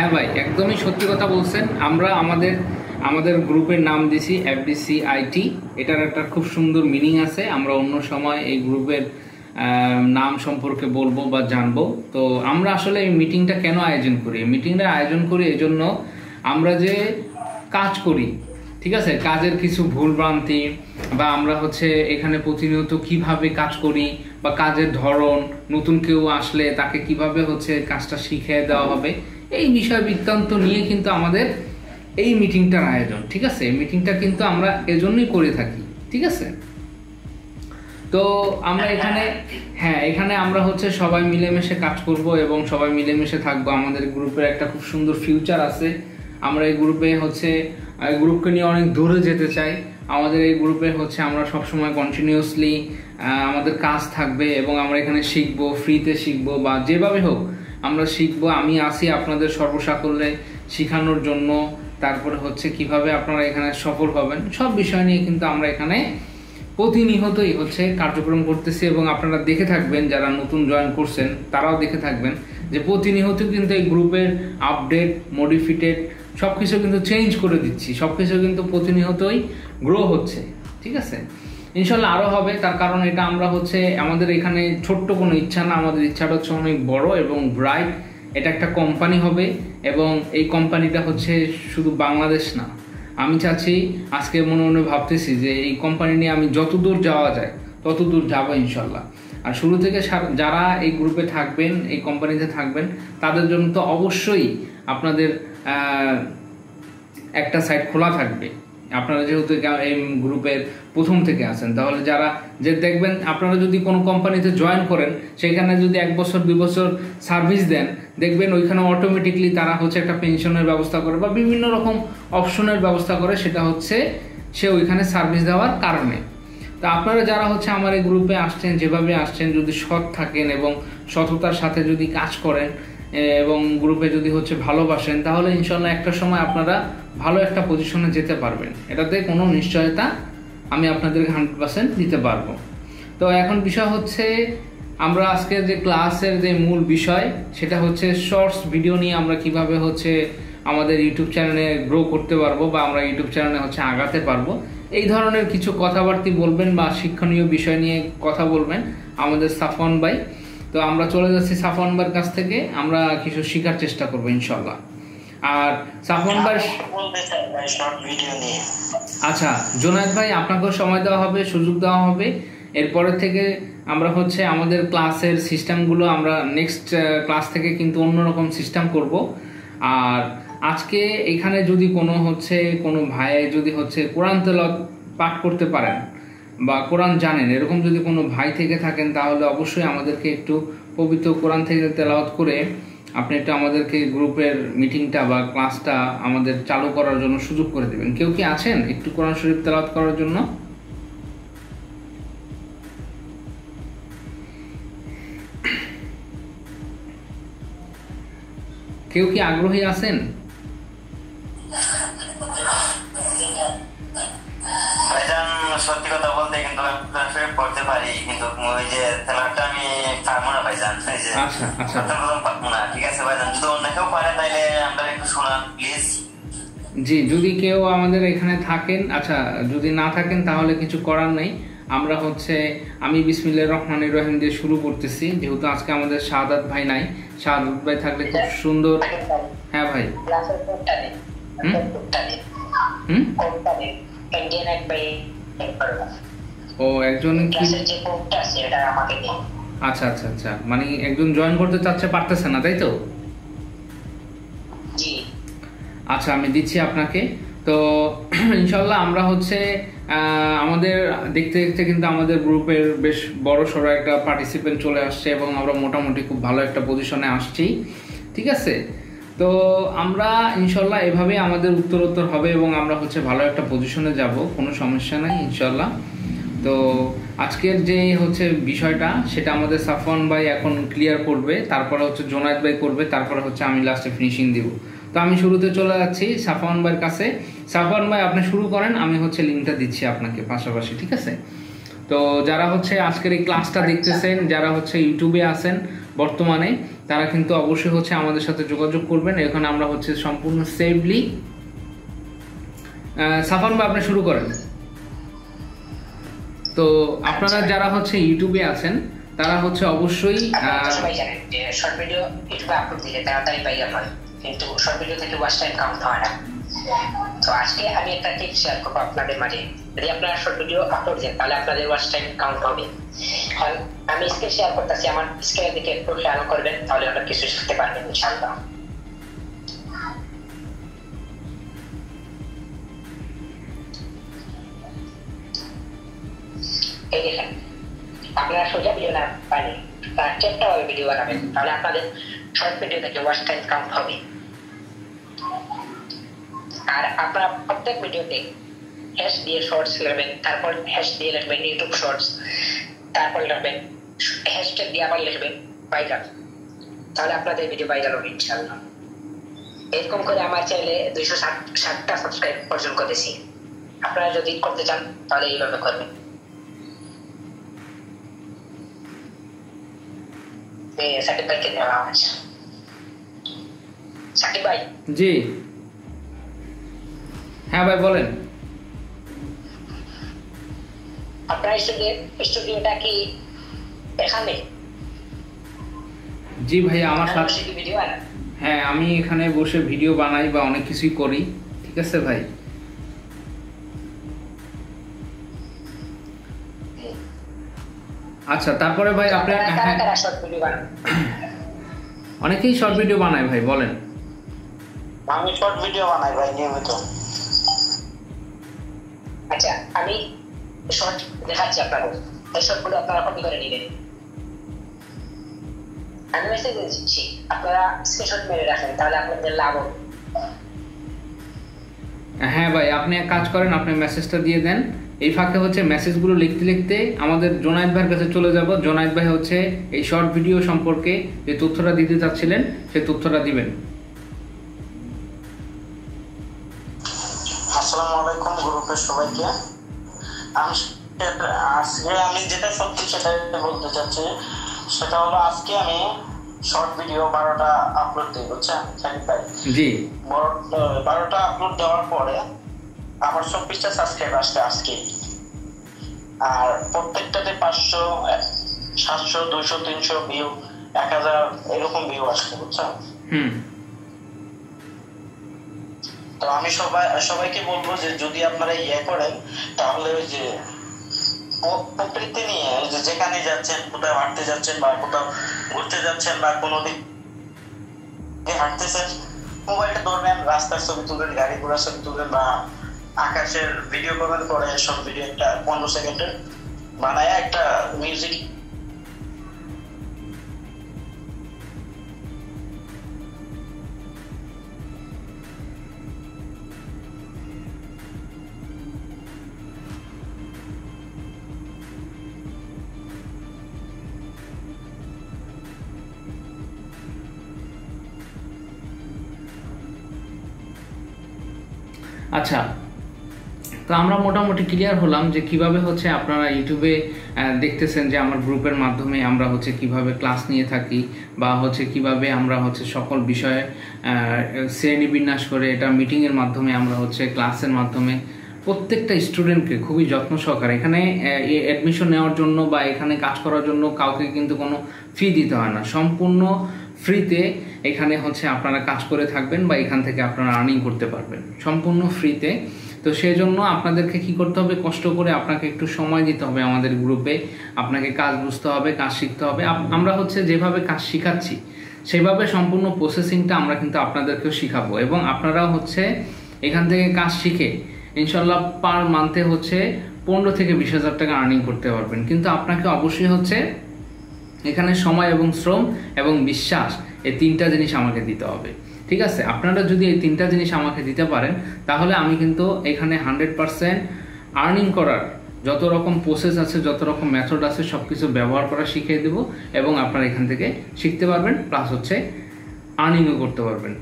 হ্যাঁ ভাই, একদমই সত্যি কথা বলছেন। আমরা আমাদের গ্রুপের নাম দিছি FDC IT। এটার একটা খুব সুন্দর মিনিং আছে। আমরা অন্য সময় এই গ্রুপের নাম সম্পর্কে বলবো বা জানবো। তো আমরা আসলে এই মিটিংটা কেন আয়োজন করি? মিটিংটা আয়োজন করি এই জন্য, আমরা যে কাজ করি, ঠিক আছে, কাজের কিছু ভুলভ্রান্তি বা আমরা এখানে প্রতিনিয়ত কিভাবে কাজ করি বা কাজের ধরন, নতুন কেউ আসলে তাকে কিভাবে কাজটা শিখিয়ে দেওয়া হবে, এই বিষয় বৃত্তান্ত নিয়ে কিন্তু আমাদের এই মিটিংটার আয়োজন। ঠিক আছে, এই মিটিংটা কিন্তু আমরা এজন্যই করে থাকি। ঠিক আছে, তো আমরা এখানে আমরা সবাই মিলেমিশে কাজ করব এবং সবাই মিলেমিশে থাকবো। আমাদের গ্রুপের একটা খুব সুন্দর ফিউচার আছে। আমরা এই গ্রুপে গ্রুপকে নিয়ে অনেক দূরে যেতে চাই। আমাদের এই গ্রুপে আমরা সবসময় কন্টিনিউয়াসলি আমাদের কাজ থাকবে এবং আমরা এখানে শিখবো, ফ্রিতে শিখবো বা যেভাবে হোক আমরা শিখবো। আমি আসি আপনাদের সর্বসাকল্যে শেখানোর জন্য। তারপরে কিভাবে আপনারা এখানে সফল হবেন, সব বিষয় নিয়ে কিন্তু আমরা এখানে প্রতিনিয়তই কার্যক্রম করতেছি। এবং আপনারা দেখে থাকবেন, যারা নতুন জয়েন করছেন তারাও দেখে থাকবেন যে প্রতিনিয়ত কিন্তু এই গ্রুপের আপডেট, মডিফিটেড সবকিছু কিন্তু চেঞ্জ করে দিচ্ছি। সবকিছু কিন্তু প্রতিনিয়তই গ্রো হচ্ছে। ঠিক আছে, ইনশাল্লাহ আরো হবে। তার কারণ এটা আমরা আমাদের এখানে ছোট্ট কোনো ইচ্ছা না, আমাদের ইচ্ছাটা অনেক বড় এবং ব্রাইট। এটা একটা কোম্পানি হবে এবং এই কোম্পানিটা শুধু বাংলাদেশ না। আমি চাচ্ছি, আজকে মনে মনে ভাবতেছি যে এই কোম্পানি নিয়ে আমি যতদূর যাওয়া যায় ততদূর যাবো ইনশাল্লাহ। আর শুরু থেকে যারা এই গ্রুপে থাকবেন, এই কোম্পানিতে থাকবেন, তাদের জন্য তো অবশ্যই আপনাদের একটা সাইট খোলা থাকবে। আপনারা যেহেতু এই গ্রুপের প্রথম থেকে আছেন, তাহলে দেখবেন আপনারা যদি কোনো কোম্পানিতে জয়েন করেন, সেখানে যদি 1 বছর 2 বছর সার্ভিস দেন, দেখবেন ওইখানে অটোমেটিকলি তারা একটা পেনশনের ব্যবস্থা করে বা বিভিন্ন রকম অপশনের ব্যবস্থা করে। সেটা সে ওইখানে সার্ভিস দেওয়ার কারণে। তো আপনারা যারা আমার এই গ্রুপে আসছেন, যেভাবে আসছেন, যদি সৎ থাকেন এবং সততার সাথে যদি কাজ করেন এবং গ্রুপে যদি ভালোবাসেন, তাহলে ইনশাল্লাহ একটা সময় আপনারা ভালো একটা পজিশনে যেতে পারবেন। এটাতে কোনো নিশ্চয়তা আমি আপনাদেরকে 100% দিতে পারবো। তো এখন বিষয় আমরা আজকে যে ক্লাসের যে মূল বিষয়, সেটা শর্টস ভিডিও নিয়ে আমরা কিভাবে আমাদের ইউটিউব চ্যানেলে গ্রো করতে পারবো বা আমরা ইউটিউব চ্যানেলে আগাতে পারবো। এই ধরনের কিছু কথাবার্তা বলবেন বা শিক্ষণীয় বিষয় নিয়ে কথা বলবেন আমাদের সাফওয়ান ভাই। তো আমরা চলে যাচ্ছি সাফওয়ান ভাইয়ের কাছ থেকে, আমরা কিছু শেখার চেষ্টা করবো ইনশাল্লাহ। আর সাফওয়ান ভাই, আচ্ছা জোনায়েদ ভাই, আপনাকেও সময় দেওয়া হবে, সুযোগ দেওয়া হবে। এরপরের থেকে আমরা আমাদের ক্লাসের সিস্টেমগুলো আমরা নেক্সট ক্লাস থেকে কিন্তু অন্যরকম সিস্টেম করব। আর আজকে এখানে যদি কোনো ভাই যদি কোরআন তেলাওয়াত পাঠ করতে পারেন বা কোরআন জানেন, এরকম যদি কোনো ভাই থেকে থাকেন, তাহলে অবশ্যই আমাদেরকে একটু পবিত্র কোরআন থেকে তেলাওয়াত করে আপনি একটু আমাদেরকে গ্রুপের মিটিংটা বা ক্লাসটা আমাদের চালু করার জন্য সুযোগ করে দেবেন। কেউ কি আছেন একটু কোরআন শরীফ তেলাওয়াত করার জন্য? কেউ কি আগ্রহী আছেন? সত্যি কথা বলতে কিন্তু পড়তে পারি, কিন্তু ওই যে তেলাওয়াতটা আমি পারবো না ভাইজান। ঠিক আছে ভাইজান, যদি অন্য কেউ পারে তাইলে আমরা একটু শোনান প্লিজ। জি, যদি কেউ আমাদের এখানে থাকেন, আচ্ছা যদি না থাকেন তাহলে কিছু করার নেই। আমরা আমি বিসমিল্লাহির রহমানির রহিম দিয়ে শুরু করতেছি, যেহেতু আজকে আমাদের শাহাদাত ভাই নাই। শাহাদাত ভাই থাকলে খুব সুন্দর। হ্যাঁ ভাই, ও একজন আচ্ছা আচ্ছা আচ্ছা, মানে একজন জয়েন করতে চাচ্ছে, পারতেছে না, তাই তো? আচ্ছা, আমি দিচ্ছি আপনাকে। তো ইনশাল্লাহ আমরা আমাদের দেখতে দেখতে কিন্তু আমাদের গ্রুপের বেশ বড় সড়ো একটা পার্টিসিপেন্ট চলে আসছে এবং আমরা মোটামুটি খুব ভালো একটা পজিশনে আসছি। ঠিক আছে, তো আমরা ইনশাল্লাহ এভাবে আমাদের উত্তরোত্তর হবে এবং আমরা ভালো একটা পজিশনে যাব, কোনো সমস্যা নাই ইনশাল্লাহ। তো আজকের যে বিষয়টা, সেটা আমাদের সাফওয়ান ভাই এখন ক্লিয়ার করবে, তারপরে জোনায়েদ ভাই করবে, তারপরে আমি লাস্টে ফিনিশিং দিব। তো আমি শুরুতে চলে যাচ্ছি সাফওয়ান ভাইয়ের কাছে। সাফওয়ান ভাই, আপনি শুরু করেন, আমি লিঙ্কটা দিচ্ছি আপনাকে পাশাপাশি। ঠিক আছে, তো যারা আজকের এই ক্লাসটা দেখতেছেন, যারা ইউটিউবে আছেন বর্তমানে, তারা কিন্তু অবশ্যই হচ্ছে আমাদের সাথে যোগাযোগ করবেন। এখানে আমরা হচ্ছে সম্পূর্ণ সেফলি। সাফান ভাই আপনি শুরু করেন। তো আপনারা যারা হচ্ছে ইউটিউবে আছেন তারা হচ্ছে অবশ্যই সবাই জানেন যে শর্ট ভিডিও ইউটিউবে আপলোড দিলে তাড়াতাড়ি ভাইরাল হয়, কিন্তু শর্ট ভিডিও থেকে ওয়াচ টাইম কাউন্ট হয় না। তো আজকে আমি একটা টিপস শেয়ার করবো আপনাদের মাঝে। যদি আপনারা শর্ট ভিডিও আপলোড দেন তাহলে আপনাদের ওয়াচ টাইম কাউন্ট হবে। আমি স্ক্রিন শেয়ার করতেছি, আমার স্ক্রিনের দিকে একটু খেয়াল করবেন, তাহলে আপনারা কিছু শিখতে পারবেন ইনশাআল্লাহ। এই দেখেন, আপনারা সোজা ভিডিও না পারেন, তারা চেষ্টা ভাবে ভিডিও বানাবেন, তাহলে আপনাদের শর্ট ভিডিও থেকে ওয়াচ টাইম কাউন্ট হবে। আর আপনারা প্রত্যেক ভিডিওতে হ্যাশ দিয়ে শর্টস লিখবেন, তারপর হ্যাশ দিয়ে লিখবেন ইউটিউব শর্টস, তারপর লিখবেন হ্যাশট্যাগ দিয়ে আবার লিখবেন ভাইরাল, তাহলে আপনাদের ভিডিও ভাইরাল হবে ইনশাআল্লাহ। এরকম করে আমার চ্যানেলে 260টা সাবস্ক্রাইব অর্জন করেছি। আপনারা যদি করতে চান তাহলে এইভাবে করবেন। সাকিব ভাইকে দেওয়া হয়েছে। সাকিব ভাই। জি হ্যাঁ ভাই বলেন। আপনার স্টুডিওটা কি এখানে? জি ভাই আমার সাথে ভিডিও বানান। হ্যাঁ আমি এখানে বসে ভিডিও বানাই বা অনেক কিছুই করি। ঠিক আছে ভাই। আচ্ছা তারপরে ভাই আপনার অনেকেই শর্ট ভিডিও বানায় ভাই, বলেন। আমি শর্ট ভিডিও বানাই ভাই নিয়মিত। আচ্ছা আমি শর্ট দেখাচ্ছি আপনাদের, এই শর্টগুলো আপনারা কপি করে নেবেন। আমি মেসেজ দিচ্ছি, আপনারা স্ক্রিনশট মেরে রাখেন, তাহলে আপনাদের লাভ হবে। হ্যাঁ ভাই আপনি এক কাজ করেন, আপনি মেসেজটা দিয়ে দেন। এই ফাঁকে হচ্ছে মেসেজগুলো লিখতে লিখতে আমাদের জোনায়েদ ভাইয়ের কাছে চলে যাব। জোনায়েদ ভাই হচ্ছে এই শর্ট ভিডিও সম্পর্কে যে তথ্যটা দিতে চাচ্ছিলেন সেই তথ্যটা দিবেন। আসসালামু আলাইকুম গ্রুপের সবাইকে। আজকে আমি যেটা সত্যি সেটাই বলতে চাচ্ছি, সেটা হলো আজকে আমি শর্ট ভিডিও 12টা আপলোড দিই, বুঝছেন সাকিব ভাই? জি 12টা আপলোড দেওয়ার পরে আমার 24টা সাবস্ক্রাইব আসছে আজকে। আর প্রত্যেকটাতে 500, 700, 200, 300 ভিউ, 1000 এরকম ভিউ আসছে, বুঝছেন? তো আমি সবাইকে বলবো যে যদি আপনারা করেন তাহলে ওই যে প্রকৃতি নিয়ে যেখানে যাচ্ছেন, কোথাও হাঁটতে যাচ্ছেন বা কোথাও ঘুরতে যাচ্ছেন বা কোনো দিকে হাঁটতেছেন, মোবাইলটা ধরবেন, রাস্তার ছবি তুলবেন, গাড়ি ঘোড়ার ছবি তুলবেন বা আকাশের ভিডিও করবেন, পরে সব ভিডিও একটা 15 সেকেন্ডের বানায় একটা মিউজিক আচ্ছা তো আমরা মোটামুটি ক্লিয়ার হলাম যে কিভাবে হচ্ছে আপনারা ইউটিউবে দেখতেছেন যে আমার গ্রুপের মাধ্যমে আমরা হচ্ছে কিভাবে ক্লাস নিয়ে থাকি বা হচ্ছে কিভাবে আমরা হচ্ছে সকল বিষয়ে শ্রেণীবিন্যাস করে এটা মিটিংয়ের মাধ্যমে আমরা হচ্ছে ক্লাসের মাধ্যমে প্রত্যেকটা স্টুডেন্টকে খুবই যত্ন সহকারে এখানে অ্যাডমিশন নেওয়ার জন্য বা এখানে কাজ করার জন্য কাউকে কিন্তু কোনো ফি দিতে হয় না, সম্পূর্ণ ফ্রিতে এখানে হচ্ছে আপনারা কাজ করে থাকবেন বা এখান থেকে আপনারা আর্নিং করতে পারবেন সম্পূর্ণ ফ্রিতে। তো সেই জন্য আপনাদেরকে কি করতে হবে, কষ্ট করে আপনাকে একটু সময় দিতে হবে আমাদের গ্রুপে, আপনাকে কাজ বুঝতে হবে, কাজ শিখতে হবে। আমরা হচ্ছে যেভাবে কাজ শিখাচ্ছি সেভাবে সম্পূর্ণ প্রসেসিংটা আমরা কিন্তু আপনাদেরকেও শিখাবো এবং আপনারাও হচ্ছে এখান থেকে কাজ শিখে ইনশাল্লাহ পার মান্থে হচ্ছে 15 থেকে 20,000 টাকা আর্নিং করতে পারবেন। কিন্তু আপনাকে অবশ্যই হচ্ছে এখানে সময় এবং শ্রম এবং বিশ্বাস এই 3টা জিনিস আমাকে দিতে হবে, ঠিক আছে? আপনারা যদি এই 3টা জিনিস আমাকে দিতে পারেন তাহলে আমি কিন্তু এখানে 100% আর্নিং করার যত রকম প্রসেস আছে, যত রকম মেথড আছে সব কিছু ব্যবহার করা শিখিয়ে দেবো এবং আপনারা এখান থেকে শিখতে পারবেন প্লাস হচ্ছে আর্নিংও করতে পারবেন।